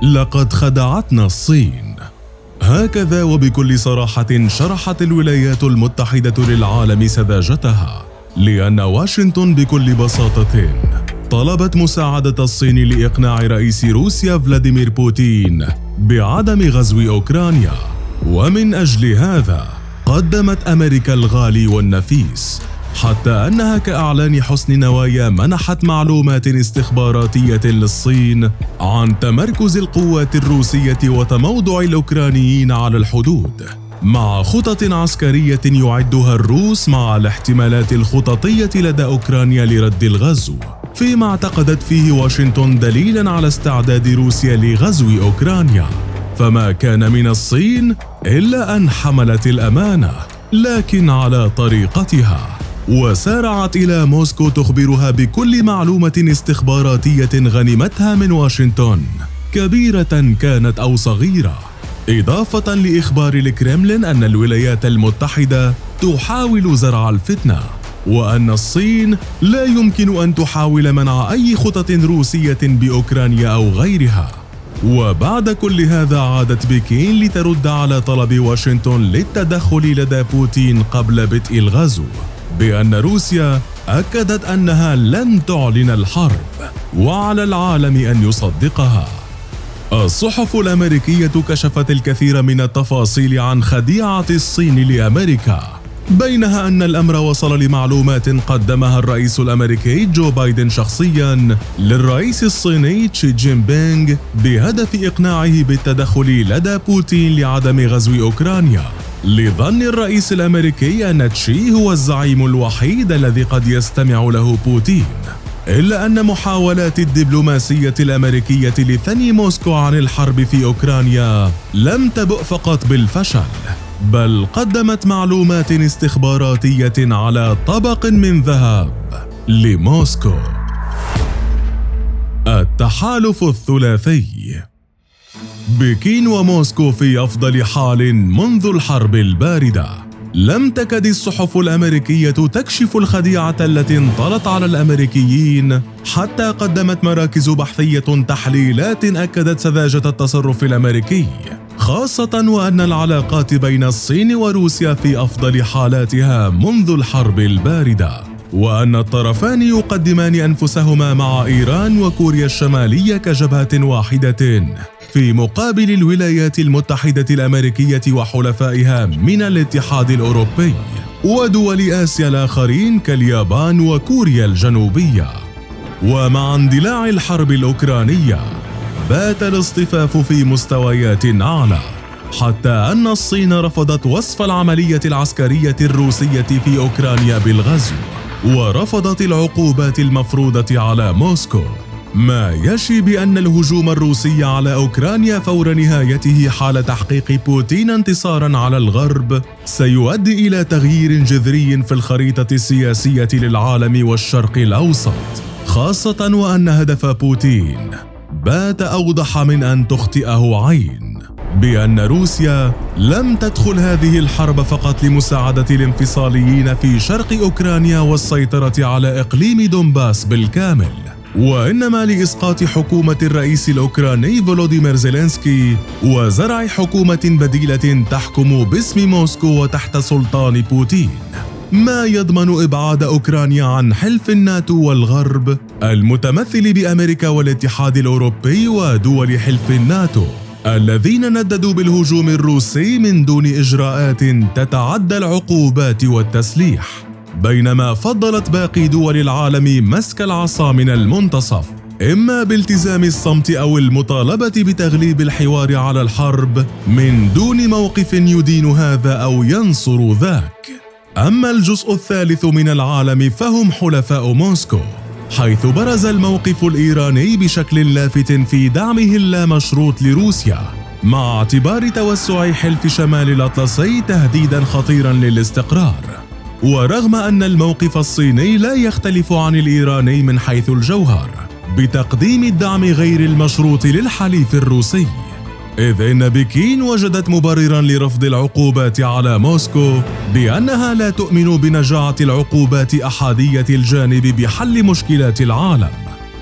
لقد خدعتنا الصين. هكذا وبكل صراحة شرحت الولايات المتحدة للعالم سذاجتها، لأن واشنطن بكل بساطة طلبت مساعدة الصين لإقناع رئيس روسيا فلاديمير بوتين بعدم غزو أوكرانيا، ومن أجل هذا قدمت أمريكا الغالي والنفيس، حتى أنها كأعلان حسن نوايا منحت معلومات استخباراتية للصين عن تمركز القوات الروسية وتموضع الأوكرانيين على الحدود، مع خطط عسكرية يعدها الروس مع الاحتمالات الخططية لدى أوكرانيا لرد الغزو، فيما اعتقدت فيه واشنطن دليلاً على استعداد روسيا لغزو أوكرانيا. فما كان من الصين إلا أن حملت الأمانة، لكن على طريقتها، وسارعت إلى موسكو تخبرها بكل معلومة استخباراتية غنمتها من واشنطن، كبيرة كانت أو صغيرة، إضافة لإخبار الكرملين أن الولايات المتحدة تحاول زرع الفتنة، وأن الصين لا يمكن أن تحاول منع أي خطط روسية بأوكرانيا أو غيرها. وبعد كل هذا عادت بكين لترد على طلب واشنطن للتدخل لدى بوتين قبل بدء الغزو، بأن روسيا أكدت أنها لن تعلن الحرب، وعلى العالم أن يصدقها. الصحف الأمريكية كشفت الكثير من التفاصيل عن خديعة الصين لأمريكا، بينها أن الأمر وصل لمعلومات قدمها الرئيس الأمريكي جو بايدن شخصياً للرئيس الصيني تشي جين بينغ بهدف إقناعه بالتدخل لدى بوتين لعدم غزو أوكرانيا، لظن الرئيس الأمريكي أن تشي هو الزعيم الوحيد الذي قد يستمع له بوتين. إلا أن محاولات الدبلوماسية الأمريكية لثني موسكو عن الحرب في أوكرانيا لم تبؤ فقط بالفشل، بل قدمت معلومات استخباراتية على طبق من ذهب لموسكو. التحالف الثلاثي. بكين وموسكو في أفضل حال منذ الحرب الباردة. لم تكد الصحف الأمريكية تكشف الخديعة التي انطلت على الأمريكيين، حتى قدمت مراكز بحثية تحليلات أكدت سذاجة التصرف الأمريكي، خاصة وأن العلاقات بين الصين وروسيا في أفضل حالاتها منذ الحرب الباردة، وأن الطرفان يقدمان أنفسهما مع إيران وكوريا الشمالية كجبهة واحدة في مقابل الولايات المتحدة الأمريكية وحلفائها من الاتحاد الأوروبي ودول آسيا الآخرين كاليابان وكوريا الجنوبية. ومع اندلاع الحرب الأوكرانية بات الاصطفاف في مستويات أعلى، حتى أن الصين رفضت وصف العملية العسكرية الروسية في أوكرانيا بالغزو، ورفضت العقوبات المفروضة على موسكو، ما يشي بأن الهجوم الروسي على أوكرانيا فور نهايته حال تحقيق بوتين انتصاراً على الغرب سيؤدي إلى تغيير جذري في الخريطة السياسية للعالم والشرق الأوسط، خاصة وأن هدف بوتين بات أوضح من أن تخطئه عين، بأن روسيا لم تدخل هذه الحرب فقط لمساعدة الانفصاليين في شرق أوكرانيا والسيطرة على إقليم دونباس بالكامل، وإنما لإسقاط حكومة الرئيس الأوكراني فولوديمير زيلينسكي وزرع حكومة بديلة تحكم باسم موسكو وتحت سلطان بوتين، ما يضمن إبعاد أوكرانيا عن حلف الناتو والغرب المتمثل بأمريكا والاتحاد الأوروبي ودول حلف الناتو، الذين نددوا بالهجوم الروسي من دون إجراءات تتعدى العقوبات والتسليح، بينما فضلت باقي دول العالم مسك العصا من المنتصف، إما بالتزام الصمت أو المطالبة بتغليب الحوار على الحرب من دون موقف يدين هذا أو ينصر ذاك. أما الجزء الثالث من العالم فهم حلفاء موسكو، حيث برز الموقف الإيراني بشكل لافت في دعمه اللامشروط لروسيا، مع اعتبار توسع حلف شمال الأطلسي تهديداً خطيراً للاستقرار. ورغم أن الموقف الصيني لا يختلف عن الإيراني من حيث الجوهر بتقديم الدعم غير المشروط للحليف الروسي، إذ إن بكين وجدت مبرراً لرفض العقوبات على موسكو بأنها لا تؤمن بنجاعة العقوبات أحادية الجانب بحل مشكلات العالم،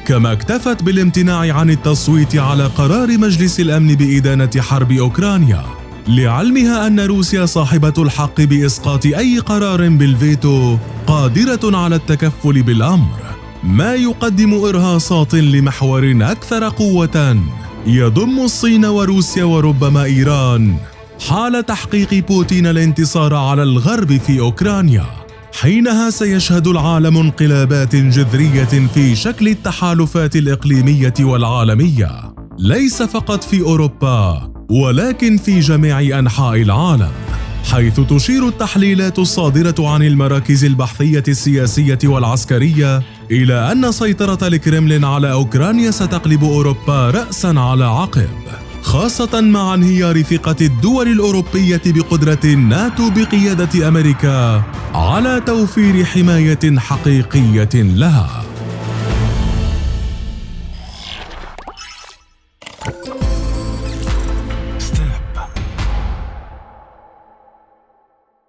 كما اكتفت بالامتناع عن التصويت على قرار مجلس الأمن بإدانة حرب أوكرانيا، لعلمها أن روسيا صاحبة الحق بإسقاط أي قرار بالفيتو قادرة على التكفل بالأمر، ما يقدم إرهاصات لمحور أكثر قوة يضم الصين وروسيا وربما إيران حال تحقيق بوتين الانتصار على الغرب في أوكرانيا. حينها سيشهد العالم انقلابات جذرية في شكل التحالفات الإقليمية والعالمية، ليس فقط في أوروبا ولكن في جميع أنحاء العالم، حيث تشير التحليلات الصادرة عن المراكز البحثية السياسية والعسكرية إلى أن سيطرة الكرملين على أوكرانيا ستقلب أوروبا رأساً على عقب، خاصة مع انهيار ثقة الدول الأوروبية بقدرة الناتو بقيادة أمريكا على توفير حماية حقيقية لها.